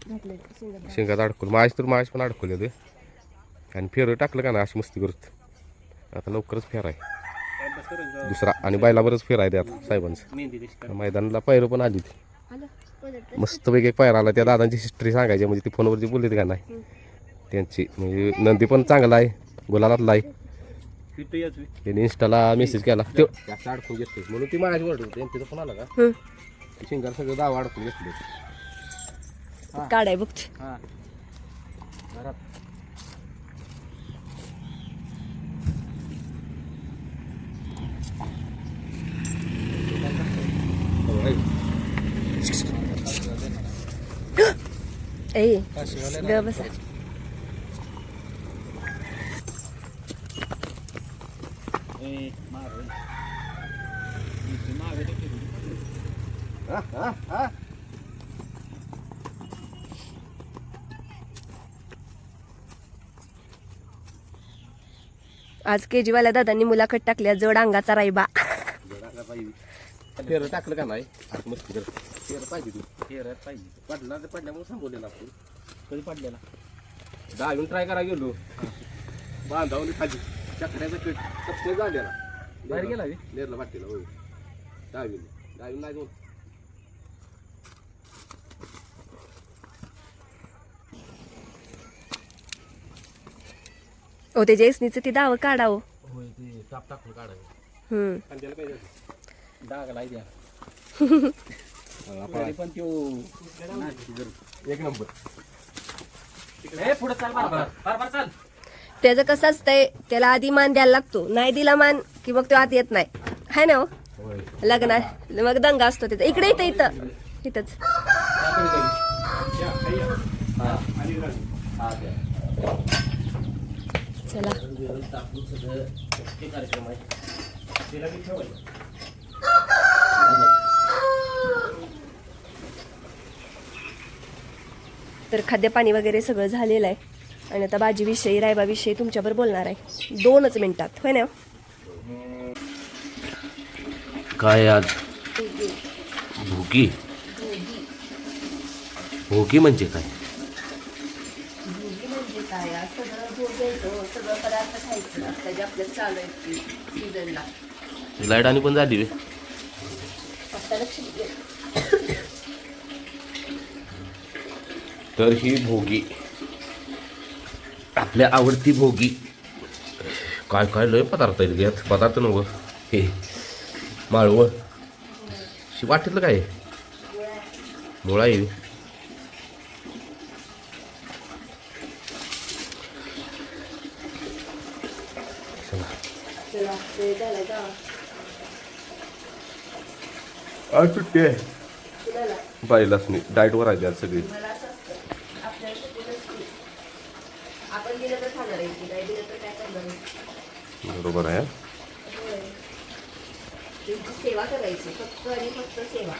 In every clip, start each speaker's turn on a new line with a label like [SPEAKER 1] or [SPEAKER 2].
[SPEAKER 1] शेंगात अडकवलं माश पण अडकवले ते आणि फेर टाकलं का ना अशी मस्ती करत. आता लवकरच फेर आहे दुसरा आणि बैलावरच फेर आहे त्यात साहेबांचं. मैदानाला पायरं पण आली ती मस्तपैकी एक पायरा आला. त्या दादांची हिस्ट्री सांगायची म्हणजे ती फोनवरती बोलली का नाही त्यांची. म्हणजे नंदी पण चांगला आहे गुलालातला आहे. त्यांनी इंस्टाला मेसेज केला तो जास्त अडकून घेतले म्हणून ती माझी ओरडली. त्यांचं पण आला का शिंगाला सगळं दावा अडकून घेतले.
[SPEAKER 2] काढाय बघ ए ग बसा. आज केजीवाल्या दादांनी मुलाखत टाकल्या जड अंगाचा राईबा.
[SPEAKER 1] फेर टाकलं का नाही आज मस्ती कर. फेर पाहिजे तू फेर पाहिजे पडला तर पडल्यामुळे सांगवलेला आपण कधी पडलेला दहावीन ट्राय करा गेलो बांधावली खाली चकड्याचा कट सबसे झालेला बाहेर गेला नेरला वाटेला होय दहावीन नाही दोन.
[SPEAKER 2] ओ ते जेसनीचं ते दाव काढावं.
[SPEAKER 1] होय ते टाप टाकून काढायचं. कांद्याला काय डाग लाई द्या पण तो एक नंबर. पुढे चाल बरोबर चाल.
[SPEAKER 2] त्याचं कसं असतंय त्याला आधी मान द्यायला लागतो. नाही दिला मान की मग तो आत येत नाही हाय ना. लग्नात मग दंगा असतो त्याचा. इकडे इथं इथंच चला. तर खाद्यपाणी वगैरे सगळं झालेलं आहे आणि आता भाजीविषयी रायबाविषयी तुमच्याबरोबर बोलणार आहे 2च मिनिटात होय ना.
[SPEAKER 1] काय आज भोगी भोगी म्हणजे काय.
[SPEAKER 2] भोगी म्हणजे काय सगळं भोगायचं सगळं पदार्थ खायचं आता जे आपल्याला चालू आहे सीझनला.
[SPEAKER 1] लाईट आणि पण झाली
[SPEAKER 2] आता लक्ष द्या.
[SPEAKER 1] तर ही भोगी आपल्या आवडती भोगी. काय काय लय पदार्थ आहेत घ्यात पदार्थ नव्ह हे माळवं शी वाटेल काय मुळा आहे. आज सुट्टी आहे बाईलाच नाही डाएटवर आहे आज सगळी. बरोबर आहे.
[SPEAKER 2] सेवा करायची फक्त आणि फक्त सेवा.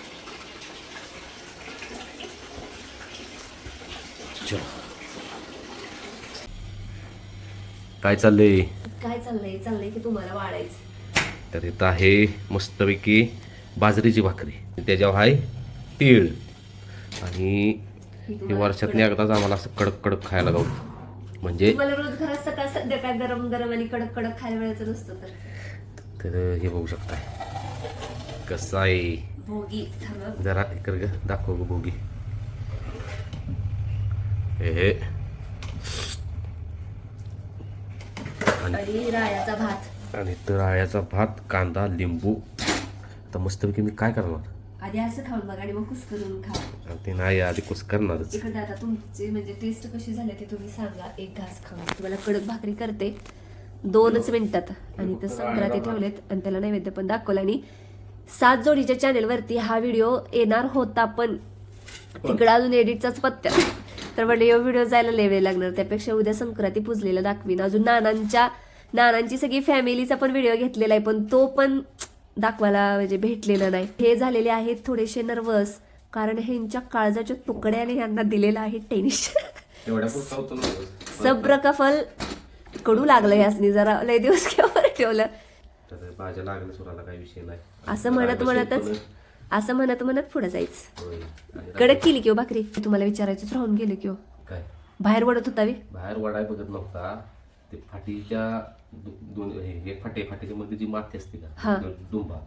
[SPEAKER 1] काय चाललंय
[SPEAKER 2] चाललंय की तुम्हाला वाढायचं.
[SPEAKER 1] तर इथं आहे मस्तपैकी बाजरीची भाकरी त्याच्यावर आहे तीळ आणि हे वर्षातून एकदाच आम्हाला असं कडक कडक खायला गावतं. म्हणजे
[SPEAKER 2] मला रोज घरात सकाळ संध्याकाळ गरम गरम आणि कडक कडक खायला वेळेचं नसतं.
[SPEAKER 1] तर हे बघू शकताय कसं आहे
[SPEAKER 2] भोगी.
[SPEAKER 1] जरा कर ग दाखव ग भोगी. हे
[SPEAKER 2] आणि राळ्याचा भात
[SPEAKER 1] आणि राळ्याचा भात कांदा लिंबू. तर मस्तपैकी मी काय करणार
[SPEAKER 2] आधी असं खाऊन बघा आणि मग कुस्करून खा.
[SPEAKER 1] ते नाही आधी कुस करणारच.
[SPEAKER 2] इकडे आता तुमचे म्हणजे टेस्ट कशी झाली ते तुम्ही सांगा. एक घास खाऊन तुम्हाला कडक भाकरी करते 2च मिनिटात. आणि तर संक्रांती ठेवलेत आणि त्याला नैवेद्य पण दाखवला. आणि 7 जोडीच्या चॅनेलवरती हा व्हिडिओ येणार होता पण तिकडं अजून एडिटचाच पत्त्या. तर म्हणलं यो व्हिडिओ जायला लय वेळ लागणार त्यापेक्षा उद्या संक्रांती पुजलेला दाखवीन. अजून नानांची सगळी फॅमिलीचा पण व्हिडिओ घेतलेला आहे पण तो पण दाखवायला म्हणजे भेटलेलं नाही. हे झालेले आहेत थोडेसे नर्वस कारण ह्यांच्या काळजाच्या तुकड्याने यांना दिलेलं आहे टेन्शन. सब्र का फल कडू लागलं यासनी जरा लय दिवस केव्हा ठेवलं
[SPEAKER 1] भाज्या लागणं सुराला काही विषय नाही
[SPEAKER 2] असं म्हणतच असं म्हणत म्हणत पुढे जायचं.
[SPEAKER 1] होय. आणि
[SPEAKER 2] कडक केली किंवा भाकरी तुम्हाला विचारायचंच राहून गेलं किंवा
[SPEAKER 1] काय
[SPEAKER 2] बाहेर वडत होता वे.
[SPEAKER 1] बाहेर वडाय बघत नव्हता. ते फाटीच्या दोन हे फाटीच्या मध्ये जी माती असते
[SPEAKER 2] हा.
[SPEAKER 1] का डुंबा,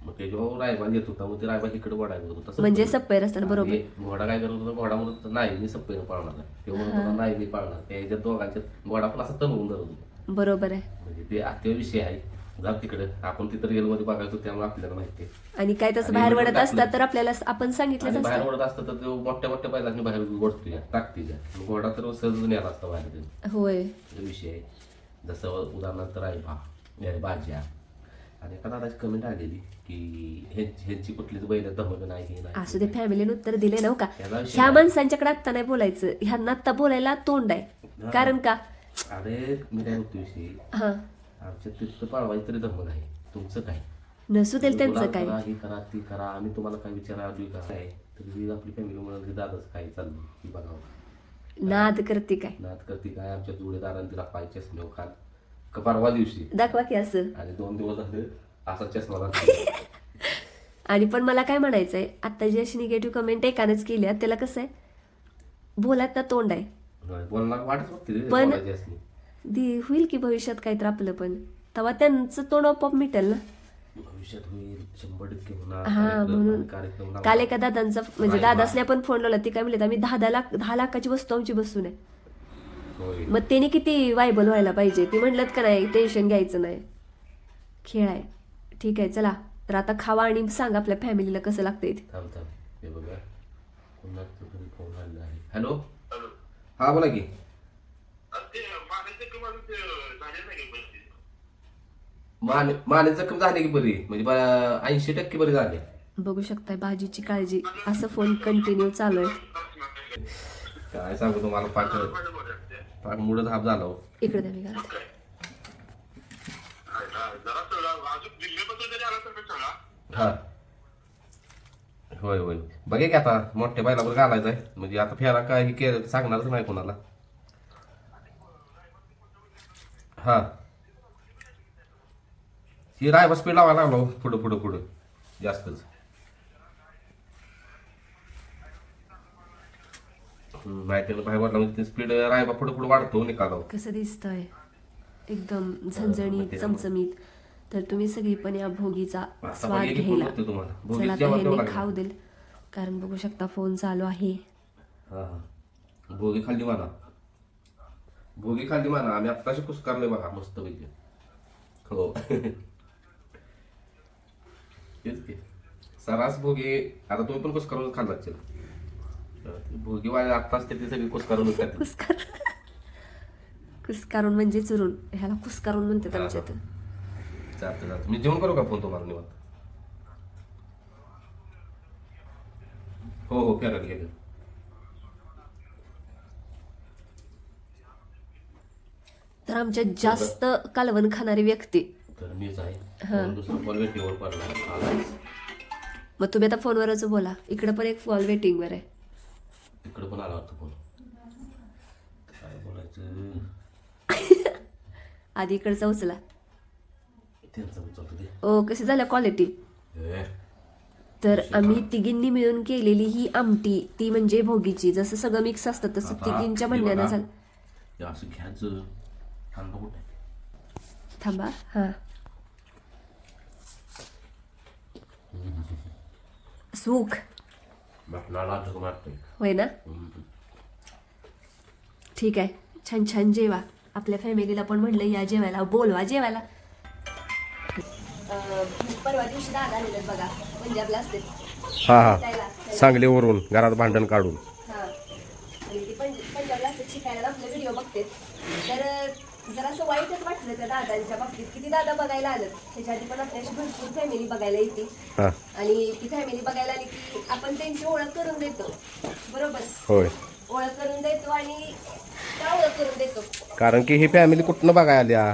[SPEAKER 1] मग त्याच्यावर रायबा येत होता. मग ते रायबा इकडे वडाय बघत होता.
[SPEAKER 2] म्हणजे सप्पै रस्त्याला बरोबर.
[SPEAKER 1] आणि घोडा काय करत होता, घोडा म्हणत होता नाही मी सप्पईनं पाळणार आहे. ते म्हणत होता नाही मी पाळणार. त्याच्या दोघांच्या घोडा पण असं तणवून धरत होता.
[SPEAKER 2] बरोबर आहे.
[SPEAKER 1] म्हणजे ते आत्य विषय आहे. जा तिकडे, आपण तिथं रिअलमध्ये बघायचो त्यामुळे आपल्याला माहिती आहे.
[SPEAKER 2] आणि काय तसं बाहेर वडत असतात तर आपल्याला आपण सांगितलंच
[SPEAKER 1] आणि बाहेर
[SPEAKER 2] असतं.
[SPEAKER 1] ओढत असतं तर तो मोठ्या मोठ्या बैलांनी बाहेर ओढतो टाकते ज्या घोडा तर सहज नेला असता बाहेर ते.
[SPEAKER 2] होय.
[SPEAKER 1] तो विषय आहे. जसं उदाहरणार्थ रायबा भाज्या. आणि एका दादाची कमेंट आलेली की ह्यांची कुठलीच बैल धमक नाही हे नाही.
[SPEAKER 2] असू दे, फॅमिलीने उत्तर दिले नव्ह का.
[SPEAKER 1] याला विषय
[SPEAKER 2] ह्या माणसांच्याकडे आत्ता नाही बोलायचं, ह्यांना आत्ता बोलायला तोंड आहे. कारण का
[SPEAKER 1] अरे मी काय म्हणतो विषय,
[SPEAKER 2] हा
[SPEAKER 1] आमच्या तिथं पाळवायचं तरी धमक आहे. तुमचं काय
[SPEAKER 2] नसू देईल त्यांचं काय.
[SPEAKER 1] हे करा ती करा, आम्ही तुम्हाला काय विचारा आलोय का काय, तर आपली फॅमिली म्हणून दादाच काय चाललं की बघावं.
[SPEAKER 2] नाद करते काय.
[SPEAKER 1] नात करते काय. आमच्या जोडीदारांनी तिला पाय चष्मे काल का परवा दिवशी
[SPEAKER 2] दाखवा की असं.
[SPEAKER 1] आणि 2 दिवस झाले असा चष्मा घातला.
[SPEAKER 2] आणि पण मला काय म्हणायचंय, आता जी अशी निगेटिव्ह कमेंट एकानेच केल्या त्याला कसं आहे, बोलात ना तोंड आहे.
[SPEAKER 1] बोलणार वाटच बघते
[SPEAKER 2] पण
[SPEAKER 1] बोलायची असली.
[SPEAKER 2] होईल की भविष्यात काहीतरी आपलं पण, तेव्हा त्यांचं तोंड आपोआप मिटेल ना.
[SPEAKER 1] भविष्यात होईल 100% होणार.
[SPEAKER 2] हा म्हणून
[SPEAKER 1] कार्यक्रम
[SPEAKER 2] काल एका दादांचा म्हणजे दादासने आपण फोन लावला, ती काय म्हणले आम्ही 10 लाखाची वस्तू आमची बसून आहे.
[SPEAKER 1] होय.
[SPEAKER 2] मग त्यांनी किती वायबल व्हायला पाहिजे. ती म्हणलं का नाही टेन्शन घ्यायचं नाही, खेळ आहे. ठीक आहे चला, तर आता खावा आणि सांगा आपल्या फॅमिलीला कसं लागतंय ते.
[SPEAKER 1] थांब हे बघा कोणाचं तरी फोन आलेला आहे. हॅलो हा बोला की. माने जखम झाली की बरी, म्हणजे 80% बरी झाली.
[SPEAKER 2] बघू शकताय भाजीची काळजी, असं फोन कंटिन्यू चालू आहे.
[SPEAKER 1] काय सांगू तुम्हाला, पाक मुळे धाप झाला हो.
[SPEAKER 2] इकडे द्या मी घालते.
[SPEAKER 1] हा होय होय बघे की आता मोठ्या बैलावर घालायचं आहे. म्हणजे आता फेरा काय हे केलं सांगणारच नाही कोणाला. हा ही रायबा स्पीड लावायला लागलो पुढं पुढं पुढं जास्तच. माहिती बाहेर वाटला म्हणजे स्पीड रायबा पुढं पुढं वाढतो निकालावर.
[SPEAKER 2] कसं दिसतंय एकदम झणझणीत चमचमीत. तर तुम्ही सगळी पण या भोगीचा स्वाद घ्यायला चला, आता हे खाऊ देईल कारण बघू शकता फोन चालू आहे.
[SPEAKER 1] हा हा भोगी खाल्ली म्हणा, भोगी खाल्ली म्हणा. आम्ही आत्ताशी कुस्कारले बघा मस्त पैकी. हो तेच की सरास भोगी. आता तुम्ही पण कुस्कारून खाल्ला असेल. भोगी वाले आत्ताच ते सगळी कुस्कारून खाते.
[SPEAKER 2] कुस्कारून म्हणजे चुरून, ह्याला कुस्कारून म्हणतात आमच्यात.
[SPEAKER 1] चालतं मी जेवण करू का फोन तुम्हाला निवांत. हो हो फेरायला गेले.
[SPEAKER 2] तर आमच्यात जास्त कालवण खाणारी व्यक्ती
[SPEAKER 1] तर मीच आहे. दुसरा कॉल वेटिंगवर पडला.
[SPEAKER 2] मग तुम्ही आता फोनवरच बोला. इकडे पण एक कॉल वेटिंगवर आहे.
[SPEAKER 1] इकडे पण आला होता फोन. काय बोलायचं
[SPEAKER 2] आधी इकडचा उचला.
[SPEAKER 1] त्यांचा उचलतो ते.
[SPEAKER 2] ओ कशी झाल्या क्वालिटी. तर आम्ही तिघींनी मिळून केलेली ही आमटी, ती म्हणजे भोगीची. जसं सगळं मिक्स असतं तसं तिघींच्या म्हणण्यानं झालं.
[SPEAKER 1] असं घ्यायचं.
[SPEAKER 2] थांबा हा सुख होय ना. ठीक आहे, छान छान जेवा. आपल्या फॅमिलीला पण म्हणलं या जेवायला, बोलवा जेवायला. परवा दिवशी दादा आलेलं बघा, पंजाबला असते.
[SPEAKER 1] हा हा सांगलीवरून घरात भांडण काढून.
[SPEAKER 2] हा आणि ती पंजाबला असते शिकायला, आपले व्हिडिओ बघते. तर जरा असं वाईटच वाटलं त्या दादांच्या बाबतीत. किती दादा बघायला आलं, त्याच्या आधी पण आपल्याशी भरपूर फॅमिली बघायला येते. आणि ती फॅमिली बघायला आली की आपण त्यांची ओळख करून देतो. बरोबर
[SPEAKER 1] होय,
[SPEAKER 2] ओळख करून देतो आणि त्या ओळख करून देतो.
[SPEAKER 1] कारण की ही फॅमिली कुठनं बघायला आल्या,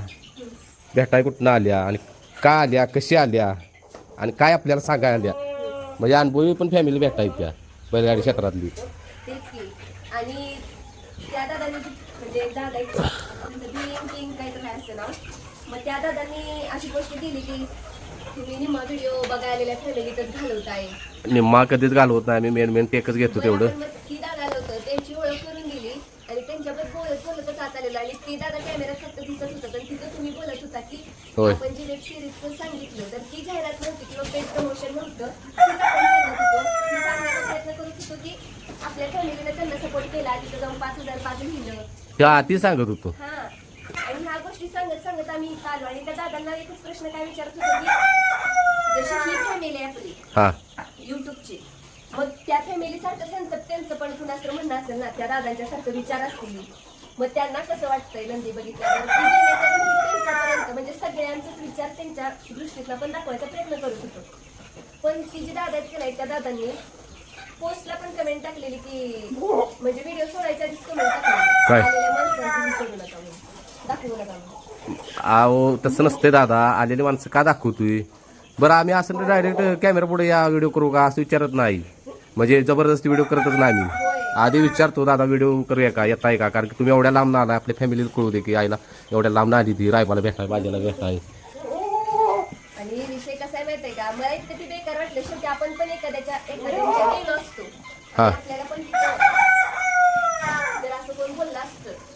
[SPEAKER 1] भेटाय कुठनं आल्या आणि का आल्या, कशी आल्या आणि काय आपल्याला सांगायला आल्या. म्हणजे अनुभवी पण फॅमिली भेटायच्या बैलगाडी क्षेत्रातली.
[SPEAKER 2] तेच की. आणि त्या दादांनी म्हणजे दादा किंग काहीतरी असतं ना, मग त्या दादांनी अशी गोष्ट दिली की तुम्ही निम्मा व्हिडिओ बघायला आलेल्या फॅमिलीतच घालवताय.
[SPEAKER 1] निम्मा कधीच घालवत नाही, आम्ही मेन टेकच घेतो तेवढं.
[SPEAKER 2] बरं, मग ती दादा होतं त्यांची ओळख करून दिली आणि त्यांच्याबद्दल बोलतच आत आलेलं आणि ती दादा कॅमेऱ्यात फक्त दिसत होतं आणि तिथं तुम्ही बोलत होता की
[SPEAKER 1] होय.
[SPEAKER 2] आपण जी वेब सिरीजचं सांगितलं तर ती जाहिरात नव्हती किंवा पेड प्रमोशन नव्हतं, तीच आपण सांगत होतो. ती सांगण्याचा प्रयत्न करत होतो की आपल्या फॅमिलीने त्यांना सपोर्ट केला, तिथं जाऊन 5,005 लिहिलं.
[SPEAKER 1] ती सांगत होतो.
[SPEAKER 2] हा, आणि ह्या गोष्टी सांगत सांगत आम्ही इथं आलो आणि त्या दादांना एकच प्रश्न काय विचारत होतो की जशी ही फॅमिली आहे आपली
[SPEAKER 1] हा
[SPEAKER 2] युट्यूबची, मग त्या फॅमिली सारखं त्यांचं पण कुणाचं म्हणणं असेल ना, त्या दादांच्या सारखं विचार असतील, मग त्यांना कसं वाटतंय नंदी बघितल्यावर की जेणेकरून ही त्यांच्यापर्यंत म्हणजे सगळ्यांचाच विचार त्यांच्या दृष्टीतला पण दाखवायचा प्रयत्न करत होतो. पण ती जी दादा केलाय त्या दादांनी पोस्टला पण कमेंट टाकलेली की म्हणजे व्हिडिओ सोडायच्या आधीच कमेंट टाकलेली आलेल्या माणसांची सोडू नका म्हणून, दाखवू नका म्हणून.
[SPEAKER 1] अहो तसं नसतंय दादा, आलेली माणसं का दाखवतोय? बरं आम्ही असं तर डायरेक्ट कॅमेरा पुढे या व्हिडिओ करू का असं विचारत नाही, म्हणजे जबरदस्ती व्हिडिओ करतच नाही आम्ही. आधी विचारतो दादा व्हिडिओ करूया का, येताय का, कारण की तुम्ही एवढ्या लांब आला, आपल्या फॅमिलीला कळू दे की आईला एवढ्या लांब आली ती रायबाला भेटाय, भाजीला भेटाय.
[SPEAKER 2] आणि विषय कसा आहे माहितीये का, मला इतकं ती बेकार वाटलं, शेवटी आपण पण एखाद्याच्या गेलो असतो, आपल्याला पण जर असं कोण बोललं असतं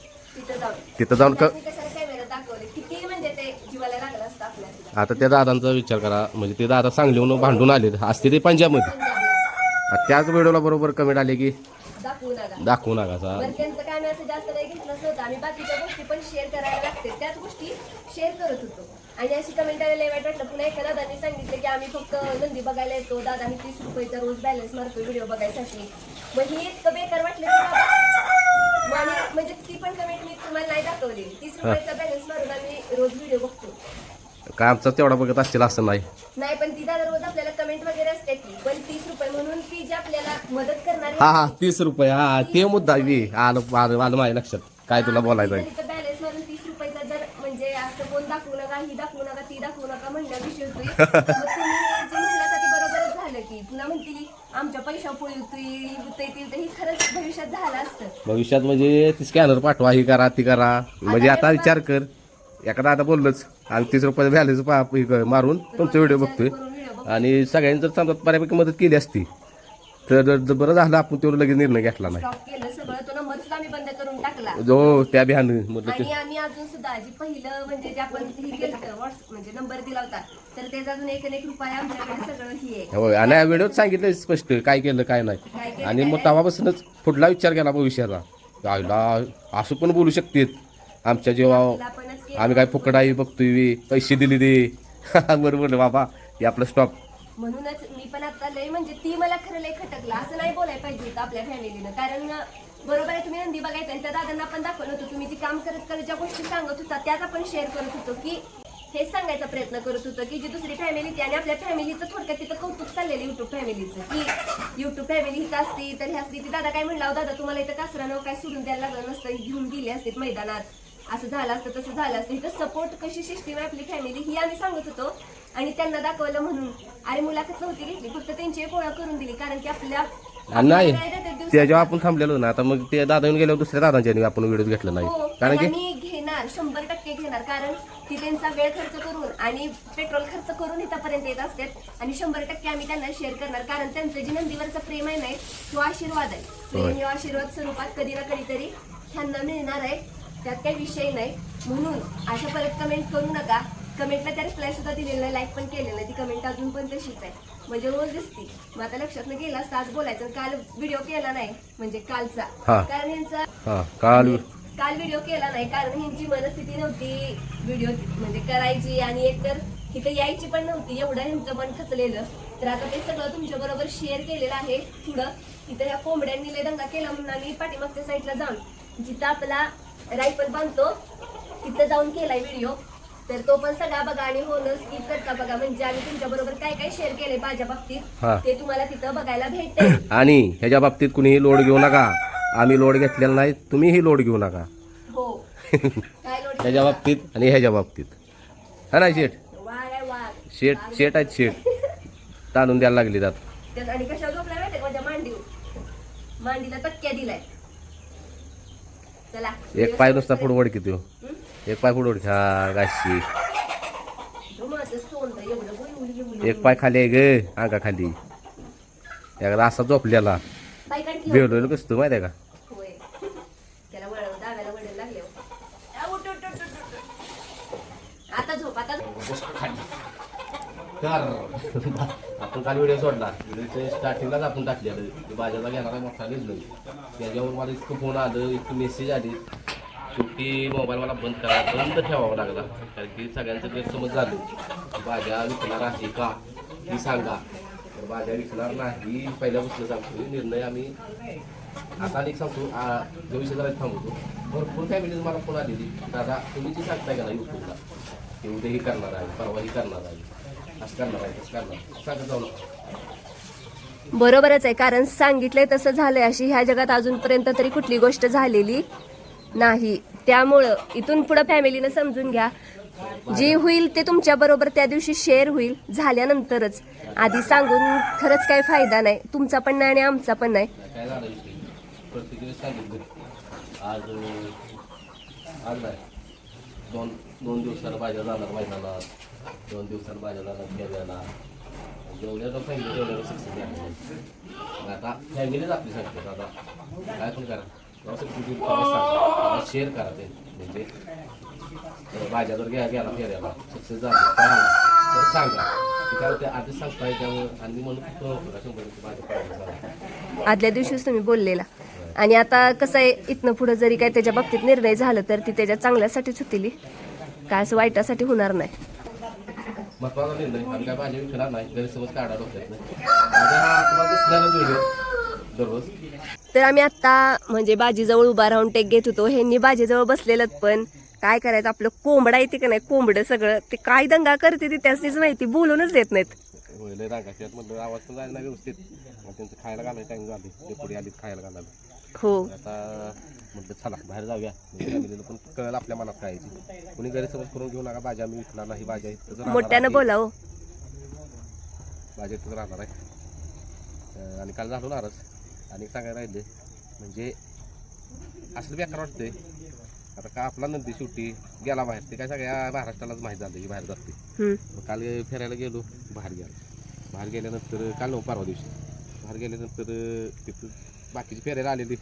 [SPEAKER 2] तिथं जाऊन कशाला कॅमेरा दाखवले, किती म्हणजे ते जीवाला लागलं असतं आपल्याला.
[SPEAKER 1] आता त्या दादांचा विचार करा, म्हणजे ते दादा सांगलीहून भांडून आले असते ते पंजाबमध्ये, त्याच व्हिडिओला बरोबर कमेंट आले की दाखवू नका.
[SPEAKER 2] बरं, त्यांचं काय मी असं जास्त काही घेतलं नव्हतं, आम्ही बाकीच्या गोष्टी पण शेअर करायला लागते, त्याच गोष्टी शेअर करत होतो. आणि अशी कमेंट आलेली वाईट वाटलं. पुन्हा एका दादांनी सांगितलं की आम्ही फक्त नंदी बघायला येतो, दादानी 30 रुपयाचा रोज बॅलन्स मारतो व्हिडिओ बघायसाठी. मग ही इतकं बेकार वाटलं की बाबा, म्हणजे ती पण कमेंट मी तुम्हाला नाही दाखवली. 30 रुपयाचा बॅलन्स मारून आम्ही रोज व्हिडिओ बघतो.
[SPEAKER 1] काय आमचा तेवढा बघत असतील असं नाही,
[SPEAKER 2] पण ती दादा रोज आपल्याला कमेंट वगैरे असते की, पण 30 रुपये म्हणून ती जी आपल्याला मदत करणार.
[SPEAKER 1] हा 30 रुपये, हा ते मुद्दा आलं माझ्या लक्षात. काय तुला बोलायचं आहे?
[SPEAKER 2] बॅलन्स मारून 30 रुपयाचा जर म्हणजे असं कोण दाखवू नका, ही दाखवू नका, ती दाखवू नका म्हणल्या विषय होतोय. म्हणण्यासाठी बरोबरच झालं की पुन्हा म्हणतील आमच्या पैशा पोळी होती, ही खरंच भविष्यात झालं असतं.
[SPEAKER 1] भविष्यात म्हणजे ती स्कॅनर पाठवा, ही करा ती करा, म्हणजे आता विचार कर, एखादा आता बोललोच आणि 30 रुपयाचा बॅलन्स मारून तुमचा व्हिडिओ बघतोय आणि सगळ्यांनी जर समजा बऱ्यापैकी मदत केली असती तर बरं झालं, आपण तेवढं लगेच निर्णय घेतला नाही.
[SPEAKER 2] केलं सगळं, तो नंबर सुद्धा आम्ही बंद करून टाकला.
[SPEAKER 1] जो त्या बिहान
[SPEAKER 2] आणि आम्ही अजून सुद्धा जी पहिलं म्हणजे जे आपण हे केलं व्हॉट्सअप म्हणजे नंबर दिला होता, तर त्याचा अजून 1 रुपया आमच्याकडे सगळं ही आहे.
[SPEAKER 1] होय, आणि व्हिडिओत सांगितलं स्पष्ट काय केलं काय नाही. आणि मग तेव्हापासूनच पुढला विचार केला भविष्याला, आईला असं पण बोलू शकतेत आमच्या जेव्हा आम्ही काय फुकडाई बघतोय, पैसे दिले ते बरोबर बाबा हे आपलं स्टॉप.
[SPEAKER 2] म्हणूनच मी पण आता लय म्हणजे ती मला खरं लय खटकलं, असं नाही बोलायला पाहिजे होतं आपल्या फॅमिलीनं. कारण बरोबर आहे, तुम्ही नंदी बघायचं आणि त्या दादांना पण दाखवलं होतं, तुम्ही ती काम करत करत ज्या गोष्टी सांगत होता त्याच आपण शेअर करत होतो की हेच सांगायचा प्रयत्न करत होतो की जी दुसरी फॅमिली ती आणि आपल्या फॅमिलीचं थोडक्यात तिथं कौतुक चाललेलं युट्यूब फॅमिलीचं की युट्यूब फॅमिली हिथं असती तर हे असती. ती दादा काय म्हणला, दादा तुम्हाला इथं कासरानं काय सोडून द्यायला लागलं नसतं, घेऊन गेले असते मैदानात, असं झालं असतं तसं झालं असतं. इथं सपोर्ट कशी सिस्टीम आहे आपली फॅमिली ही आम्ही सांगत होतो आणि त्यांना दाखवलं म्हणून. अरे मुलाखत नव्हती घेतली, फक्त त्यांची एक ओळख करून दिली, कारण की आपल्या
[SPEAKER 1] नाही ते जेव्हा आपण थांबलेलो ना, आता मग ते दादा येऊन गेल्यावर दुसऱ्या दादांच्या आपण व्हिडिओ घेतला नाही, कारण की
[SPEAKER 2] आम्ही घेणार 100% घेणार, कारण ती त्यांचा वेळ खर्च करून आणि पेट्रोल खर्च करून इथपर्यंत येत असतात आणि 100% आम्ही त्यांना शेअर करणार, कारण त्यांचं जे नंदीवरचं प्रेम आहे नाही तो आशीर्वाद आहे. प्रेम हे आशीर्वाद स्वरूपात कधी ना कधीतरी त्यांना मिळणार आहे, त्यात काही विषय नाही. म्हणून अशा परत कमेंट करू नका. कमेंटला त्या रिप्लाय सुद्धा दिलेला नाही, लाईक पण केलेलं नाही, ती कमेंट अजून पण तशीच आहे, म्हणजे रोज दिसती. मग आता लक्षात न गेला असता आज बोलायचं, काल व्हिडिओ केला नाही म्हणजे कालचा, कारण ह्यांचा काल व्हिडिओ केला नाही कारण ह्यांची मनस्थिती नव्हती व्हिडिओ म्हणजे करायची आणि एकतर इथं यायची पण नव्हती, एवढं ह्यांचं मन खचलेलं. तर आता ते सगळं तुमच्या बरोबर शेअर केलेलं आहे. पुढं इथं ह्या कोंबड्यांनी लय दंगा केला म्हणून आम्ही पाठीमागच्या साईडला जाऊन जिथं आपला रायफल बांधतो तिथं जाऊन केलाय व्हिडिओ, तर तो पण सगळा बघा आणि होणं स्किप करता बघा, म्हणजे आम्ही तुमच्या बरोबर काय काय शेअर केले माझ्या बाबतीत ते तुम्हाला तिथं बघायला भेटेल.
[SPEAKER 1] आणि ह्याच्या बाबतीत कुणीही लोड घेऊ नका, आम्ही लोड घेतलेला नाही, तुम्हीही लोड घेऊ नका.
[SPEAKER 2] हो काय लोड
[SPEAKER 1] ह्याच्या बाबतीत आणि ह्याच्या बाबतीत हा ना शेट शेट आहेत, शेट ताणून द्यायला लागली जात.
[SPEAKER 2] आणि कशा झोपला माहिती माझ्या मांडीला तक्क्या दिलाय. चला
[SPEAKER 1] एक पाय नुसता पुढे वड किती, एक पाय पुढे वड, हा गाशी एक पाय खाली आहे ग अंगा खाली. एकदा असा झोपलेला
[SPEAKER 2] बाई काढ की.
[SPEAKER 1] भेटलेलो कसं माहिती आहे का
[SPEAKER 2] होय. त्याला डाव्याला वडेल लागले हो. उठ, उठ, उठ, उठ, उठ. आता झोप आता
[SPEAKER 1] आपण काल व्हिडिओ सोडला व्हिडिओच्या स्टार्टिंगलाच आपण टाकलेलं बाजारला घेणारा मोठा घेतलं त्याच्यावर मला इतकं फोन आलं इतकं मेसेज आले शेवटी मोबाईल मला बंद ठेवावा लागला कारण की सगळ्यांचं गैरसमज झालं भाज्या विकणार आहे का ही सांगा तर भाज्या विकणार नाही पहिल्यापासून सांगतो निर्णय आम्ही आता एक सांगतो जो विषय जरा थांबवतो भरपूर फॅमिलीज मला फोन आलेली दादा तुम्ही जी सांगताय का ना युट्यूबला की उद्या ही करणार आहे परवा ही करणार आहे असं करणार आहे तसं करणार सांगत जाऊ नका
[SPEAKER 2] बरोबरच आहे कारण सांगितलंय तसं झालंय अशी ह्या जगात अजूनपर्यंत तरी कुठली गोष्ट झालेली नाही त्यामुळं इथून पुढे फॅमिलीनं समजून घ्या जे होईल ते तुमच्या बरोबर त्या दिवशी शेअर होईल झाल्यानंतरच आधी सांगून खरंच काही फायदा नाही तुमचा पण नाही आणि आमचा पण नाही
[SPEAKER 1] काय झालं विषय प्रत्येक वेळेस सांगितलं आज नाही दोन दिवसाला बाजार जाणार मैदानात 2 दिवसाला बाजार जाणार खेळायला जेवढ्या फॅमिली तेवढ्या सक्सेस आता फॅमिलीच आपली सांगते आता काय पण करा शेअर करा ते म्हणजे बाजार जर गेला फेऱ्याला सक्सेस झाला तर सांगा काय ते आधीच सांगताय त्यामुळे आणि म्हणून 100% माझ्या
[SPEAKER 2] आदल्या दिवशीच तुम्ही बोललेला आणि आता कसं आहे इथनं पुढे जरी काय त्याच्या बाबतीत निर्णय झाला तर ती त्याच्या चांगल्यासाठीच होतील काय असं वाईटासाठी होणार नाही
[SPEAKER 1] महत्वाचा निर्णय आम्ही काय भाज्या विकणार नाही गैरसमज काढा डोक्यात माझा हा तुम्हाला दिसणारच व्हिडिओ दररोज
[SPEAKER 2] तर आम्ही आता म्हणजे बाजीजवळ उभा राहून टेक घेत होतो ह्यांनी बाजीजवळ बसलेलं पण काय करायचं आपलं कोंबडा येते का नाही कोंबडं सगळं ते काय दंगा करते ती त्याचीच माहिती बोलूनच देत नाहीत
[SPEAKER 1] होईल रागाच्यात म्हटलं आवाज पण जायला नाही व्यवस्थित मग त्यांचं खायला घालायला टाइम झाली ते पुढे आलीत खायला घालायला
[SPEAKER 2] हो
[SPEAKER 1] आता म्हटलं चला बाहेर जाऊया फॅमिलीला पण कळलं आपल्या मनात काय कुणी गैरसमज करून घेऊ नका भाज्या आम्ही विकणार नाही भाज्या
[SPEAKER 2] मोठ्यानं बोला हो
[SPEAKER 1] भाज्या तिथं राहणार आहे आणि काल झालो नारच आणि सांगायला राहिले म्हणजे असलं बेकार वाटतंय आता का आपला नंदी शेवटी गेला बाहेर ते काय सगळ्या महाराष्ट्रालाच माहीत झालं की बाहेर जाते काल फिरायला गेलो बाहेर गेल्यानंतर काल परवा दिवशी बाहेर गेल्यानंतर तिथं बाकीची फिरायला आलेली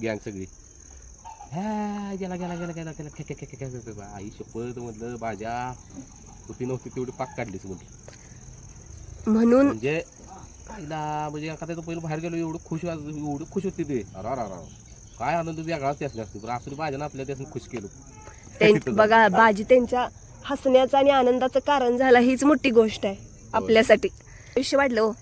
[SPEAKER 1] गँग सगळी गेला आई शपथ म्हटलं भाज्या होती नव्हती तेवढी पाक काढलीच म्हटलं
[SPEAKER 2] म्हणून
[SPEAKER 1] म्हणजे आईला म्हणजे एखाद्या पहिलं बाहेर गेलो एवढं खुश होती ते अरा काय आनंद वेगळाच त्यासने असतो पण असं भाज्यानं आपल्या त्यासने खुश केलं
[SPEAKER 2] बघा बाजी त्यांच्या हसण्याचं आणि आनंदाचं कारण झाला हीच मोठी गोष्ट आहे आपल्यासाठी आयुष्य वाढलं हो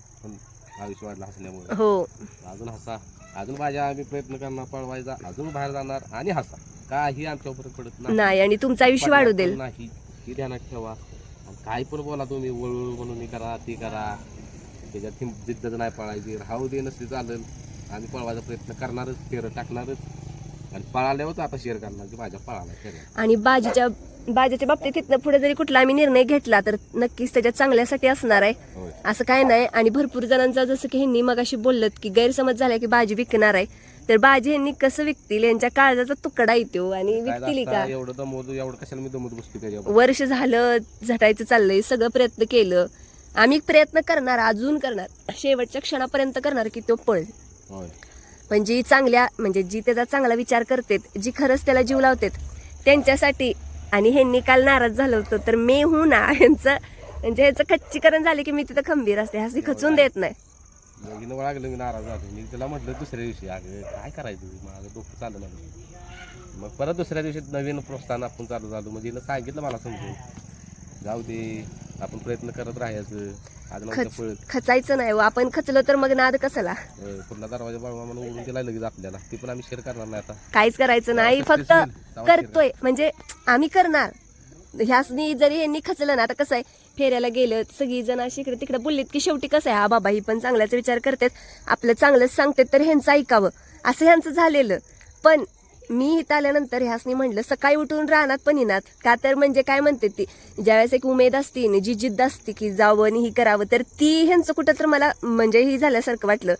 [SPEAKER 1] आयुष्य वाढलं हसल्यामुळे
[SPEAKER 2] हो
[SPEAKER 1] अजून हसा अजून भाज्या आम्ही प्रयत्न करणार पळवायचा अजून बाहेर जाणार आणि हसा काही आमच्यावर फरक पडत
[SPEAKER 2] नाही आणि तुमचं आयुष्य वाढू देईल
[SPEAKER 1] नाही ही ध्यानात ठेवा आणि काय पण बोला तुम्ही वळवळ म्हणून हे करा ते करा त्याच्यात जिद्द नाही पळायची राहू दे नसते चालेल आम्ही पळवायचा प्रयत्न करणारच फेरं टाकणारच आणि पळाल्यावरच आता शेअर करणार की भाज्या पळाला
[SPEAKER 2] आणि बाजीच्या बाबतीत तिथनं पुढे जरी कुठला आम्ही निर्णय घेतला तर नक्कीच त्याच्या चांगल्यासाठी असणार आहे असं काय नाही आणि भरपूर जणांचा जसं की ह्यांनी मगाशी बोललं की गैरसमज झालाय की भाजी विकणार आहे तर भाजी ह्यांनी कसं विकतील यांच्या काळजाचा तुकडा येतो आणि विकतील का
[SPEAKER 1] एवढं कशाला मी दमत बसतो त्याच्यावर
[SPEAKER 2] वर्ष झालं झटायचं चाललंय सगळं प्रयत्न केलं आम्ही प्रयत्न करणार अजून करणार शेवटच्या क्षणापर्यंत करणार की तो पळ पण जी चांगल्या म्हणजे जी त्याचा चांगला विचार करते जी खरंच त्याला जीव लावते त्यांच्यासाठी आणि ह्यांनी काल नाराज झालं होतं तर मे हूं ना ह्यांचं म्हणजे ह्याचं खच्चीकरण झाले की मी तिथं खंबीर असते हसी खचून देत नाही
[SPEAKER 1] लागलं मी नाराज झालो मी त्याला म्हटलं दुसऱ्या दिवशी अगं काय करायचं माझं डोकं चाललं लागलं मग परत दुसऱ्या दिवशी नवीन प्रोत्साहन आपण चालू झालो म्हणजे हिनं सांगितलं मला समजून जाऊ दे आपण प्रयत्न करत राहायचं
[SPEAKER 2] खचायचं नाही आपण खचलो तर मग नाद कसाला
[SPEAKER 1] पुढला दरवाजा बाळवा म्हणून उडून गेला लगेच आपल्याला ते पण आम्ही शेअर करणार नाही आता
[SPEAKER 2] काहीच करायचं नाही फक्त करतोय म्हणजे आम्ही करणार ह्यासनी जरी यांनी खचलं ना आता कसं आहे फेऱ्याला गेलं सगळी जण अशी इकडे तिकडे बोललीत की शेवटी कसं आहे हा बाबा ही पण चांगल्याचा विचार करतात आपलं चांगलंच सांगतात तर ह्यांचं ऐकावं असं ह्यांचं झालेलं पण मी इथं आल्यानंतर ह्यासनी म्हणलं सकाळी उठून राहणार पण येणार का तर म्हणजे काय म्हणते ती ज्यावेळेस एक उमेद असते जी जिद्द असते की जावं आणि ही करावं तर ती ह्यांचं कुठं तर मला म्हणजे ही झाल्यासारखं वाटलं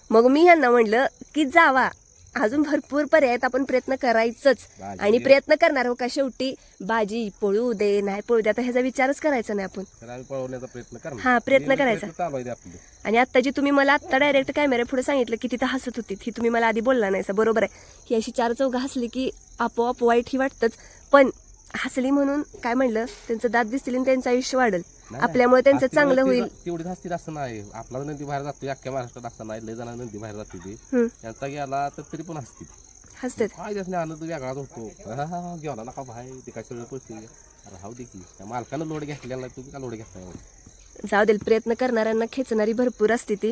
[SPEAKER 2] मग मी ह्यांना म्हणलं की जावा अजून भरपूर पर्याय आहेत, आपण प्रयत्न करायचंच आणि प्रयत्न करणार हो का. शेवटी बाजी पळू दे नाही पळू दे आता ह्याचा विचारच करायचा नाही आपण.
[SPEAKER 1] तर आम्ही पळवण्याचा प्रयत्न करणार.
[SPEAKER 2] हा प्रयत्न करायचा.
[SPEAKER 1] चालू आहे आपलं.
[SPEAKER 2] आणि आता जी तुम्ही मला आत्ता डायरेक्ट कॅमेरा पुढे सांगितलं की तिथं हसत होती, ही तुम्ही मला आधी बोलला नाही. बरोबर आहे, ही अशी 4 हसली की आपोआप वाईट ही वाटतंच, पण हसली म्हणून काय म्हणलं त्यांचं दात दिसतील आणि त्यांचं आयुष्य वाढेल, आपल्यामुळे त्यांचं चांगलं होईल.
[SPEAKER 1] तेवढी हसतील असं नाही, आपला नंदी बाहेर जातो अख्ख्या महाराष्ट्रात असं नाही, लय जणांना नंदी बाहेर जाते ती त्यांचा गेला तर तरी पण
[SPEAKER 2] हसते
[SPEAKER 1] काय त्याने आनंद वेगळाच होतो. गेला नका भाई ते काय सगळं पळते. अरे हाव दे की त्या मालकानं लोड घेतलेला नाही, तुम्ही का लोड घेताय.
[SPEAKER 2] जाऊ दे, प्रयत्न करणाऱ्यांना खेचणारी भरपूर असते ती,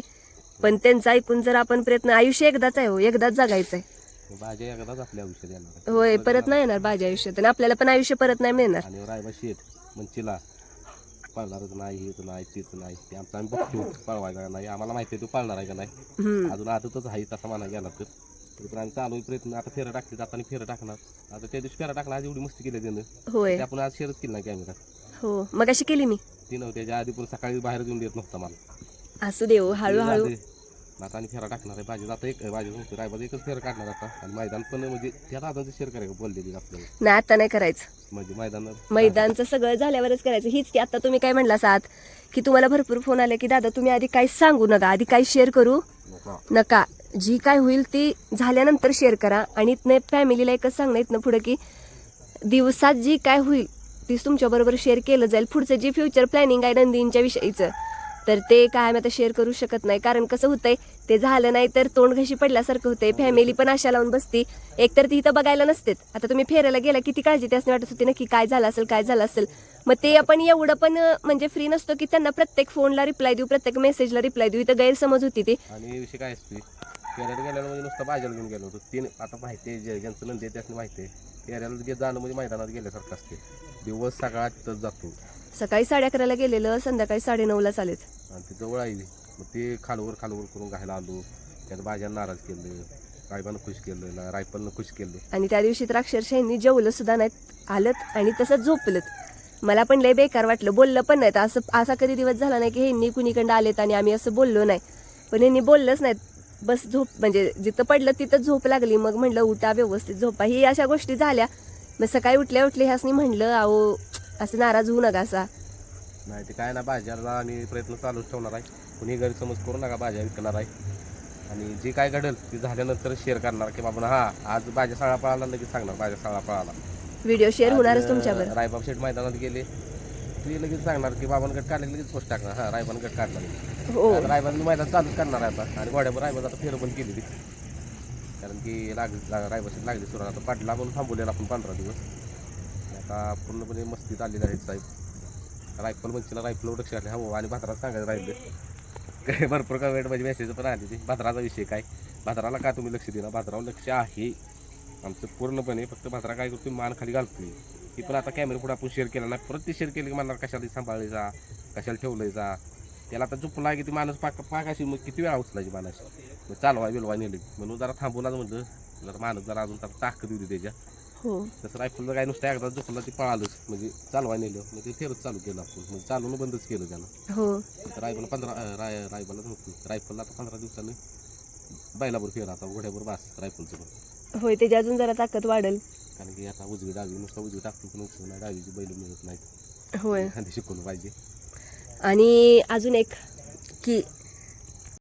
[SPEAKER 2] पण त्यांचं ऐकून जर आपण प्रयत्न, आयुष्य एकदाच आहे हो, एकदाच जगायचं आहे.
[SPEAKER 1] भाज्या एकदाच आपल्या आयुष्यात येणार.
[SPEAKER 2] होय, परत नाही येणार भाजी आयुष्यात, आणि आपल्याला पण आयुष्य परत नाही मिळणार.
[SPEAKER 1] आणि रायबा शेठ मंचीला पाळणारच नाही, हेच नाही तेच नाही, ते आमचं आम्ही बघतो पळवायला नाही, आम्हाला माहिती आहे तो पाळणार आहे का नाही. अजून आदतच आहे तसा म्हणा गेला तर पण आम्ही चालू प्रयत्न. आता फेरं टाकते, जाताना फेरं टाकणार. आता त्या दिवशी फेरं टाकणार, आज एवढी मस्ती केली त्यानं.
[SPEAKER 2] होय
[SPEAKER 1] आपण आज शेअरच केली नाही कॅमेरा.
[SPEAKER 2] हो, मग अशी केली मी
[SPEAKER 1] ती नव्हती त्याच्या आधी पण सकाळी बाहेर येऊन देत नव्हता मला.
[SPEAKER 2] असू दे हो, हळूहळू.
[SPEAKER 1] आता आणि फेरा टाकणार आहे भाजी, आता एक भाजी रायबाज एकच फेरा काढणार आता. आणि मैदान पण म्हणजे त्या दादांचं शेअर करायचं बोललेली आपल्याला,
[SPEAKER 2] नाही आता नाही करायचं.
[SPEAKER 1] म्हणजे
[SPEAKER 2] मैदानचं सगळं झाल्यावरच करायचं. हीच की आता तुम्ही काय म्हणला सात की तुम्हाला भरपूर फोन आले की दादा तुम्ही आधी काही सांगू नका, आधी काही शेअर करू नका, जी काय होईल ती झाल्यानंतर शेअर करा. आणि इथनं फॅमिलीला एकच सांगणं इथनं पुढे की दिवसात जी काय होईल तीच तुमच्याबरोबर शेअर केलं जाईल. पुढचं जी फ्युचर प्लॅनिंग आहे नंदींच्या विषयीचं तर ते काय आम्ही आता शेअर करू शकत नाही, कारण कसं होतंय ते झालं नाही तर तोंड घशी पडल्यासारखं होतंय. फॅमिली पण आशा लावून बसती, एकतर ती इथं बघायला नसतेत. आता तुम्ही फेरायला गेला किती काळजी त्यासने वाटत होती नक्की काय झालं असेल काय झालं असेल. मग ते आपण एवढं पण म्हणजे फ्री नसतो की त्यांना प्रत्येक फोनला रिप्लाय देऊ, प्रत्येक मेसेजला रिप्लाय देऊ. इथं गैरसमज होती ती.
[SPEAKER 1] आणि विषय काय असते फेऱ्याला गेल्यानं म्हणजे नुसतं भाज्याला घेऊन गेलो होतो. तीन आता माहिती आहे ज्यांचं नंदी आहे त्यासनी माहिती आहे, फेऱ्याला जाणं म्हणजे मैदानात गेल्यासारखं असते. दिवस सगळा तिथंच जातो.
[SPEAKER 2] सकाळी 11:30ला गेलेलं, संध्याकाळी 9:30ला चालेल.
[SPEAKER 1] आणि ती जवळ आहे मग ते खालवर करून घायला आलो. त्यात भाज्यानं नाराज केलं, रायबानं खुश केलं, रायफलनं खुश केलं.
[SPEAKER 2] आणि त्या दिवशी तर अक्षरशः यांनी जेवलं सुद्धा नाहीत, आलत आणि तसंच झोपलं. मला पण लय बेकार वाटलं, बोललं पण नाहीत. असा कधी दिवस झाला नाही की ह्यांनी कुणीकडं आलेत आणि आम्ही असं बोललो नाही. पण यांनी बोललंच नाहीत, बस झोप म्हणजे जिथं पडलं तिथं झोप लागली. मग म्हणलं उठा व्यवस्थित झोपा, ही अशा गोष्टी झाल्या. मग सकाळी उठल्या ह्यासनी म्हणलं अहो असं नाराज होऊ नका असा
[SPEAKER 1] नाही. ते काय ना भाज्याला आम्ही प्रयत्न चालूच ठेवणार आहे. कुणी गैरसमज करू नका, भाज्या विकणार आहे. आणि जे काय घडेल ते झाल्यानंतर शेअर करणार की बाबा हा आज भाज्या साळा पळाला, लगेच सांगणार भाज्या साळा पळाला.
[SPEAKER 2] व्हिडिओ शेअर होणारच तुमच्यावर.
[SPEAKER 1] रायबाब शेठ मैदानात गेले ते लगेच सांगणार की बाबान गट काढले, लगेच पोस्ट टाकणार हा रायबान गट काढला. रायबान मैदान चालूच करणार आहे आता. आणि गोड्यावर रायबाज आता फेरं बंद केली, कारण की रायबा शेठ लागली सुरू. आता पाटला म्हणून थांबवलेला आपण 15 दिवस. आता पूर्णपणे मस्तीत आलेले आहेत साहेब. रायफल मंचीला रायफल लक्ष घातले हो. आणि भाद्रात सांगायचं राहिले काय भरपूर का वेळ म्हणजे मेसेज पण आली ती भाद्राचा विषय काय. भाद्राला का तुम्ही लक्ष देणार, भाद्रावर लक्ष आहे आमचं पूर्णपणे. फक्त भाद्रा काय करतो मान खाली घालतोय. ती पण आता कॅमेरा पुढे आपण शेअर केला नाही, परत ते शेअर केलं की मला कशाला सांभाळले जा, कशाला ठेवलंय जा. त्याला आता झोपला की ती माणूस पाकाशी मग किती वेळा उचलायची मानाशी. मग चालवाय बिलवाय नेली म्हणून जरा थांबूनच म्हणलं जरा माणूस जरा अजून त्याला ताकद दिली त्याच्या. तसं रायफलचं काय नुसतं एकदा झोपला ती पळालंच म्हणजे चालवाय नेलं. मग ते फेरच चालू केलं आपण, म्हणजे चालवणं बंदच केलं त्यानं. रायफल रायफलच होती रायफलला आता 15 दिवसानं बैलावर फेर, आता घोड्यावर बास रायफलचं पण.
[SPEAKER 2] होय त्याची अजून जरा ताकद वाढेल,
[SPEAKER 1] कारण की आता उजवी डावी नुसतं उजवी टाकून पण उपयोग नाही, डावीची बैल मिळत नाहीत.
[SPEAKER 2] होय
[SPEAKER 1] शिकवलं पाहिजे.
[SPEAKER 2] आणि अजून एक की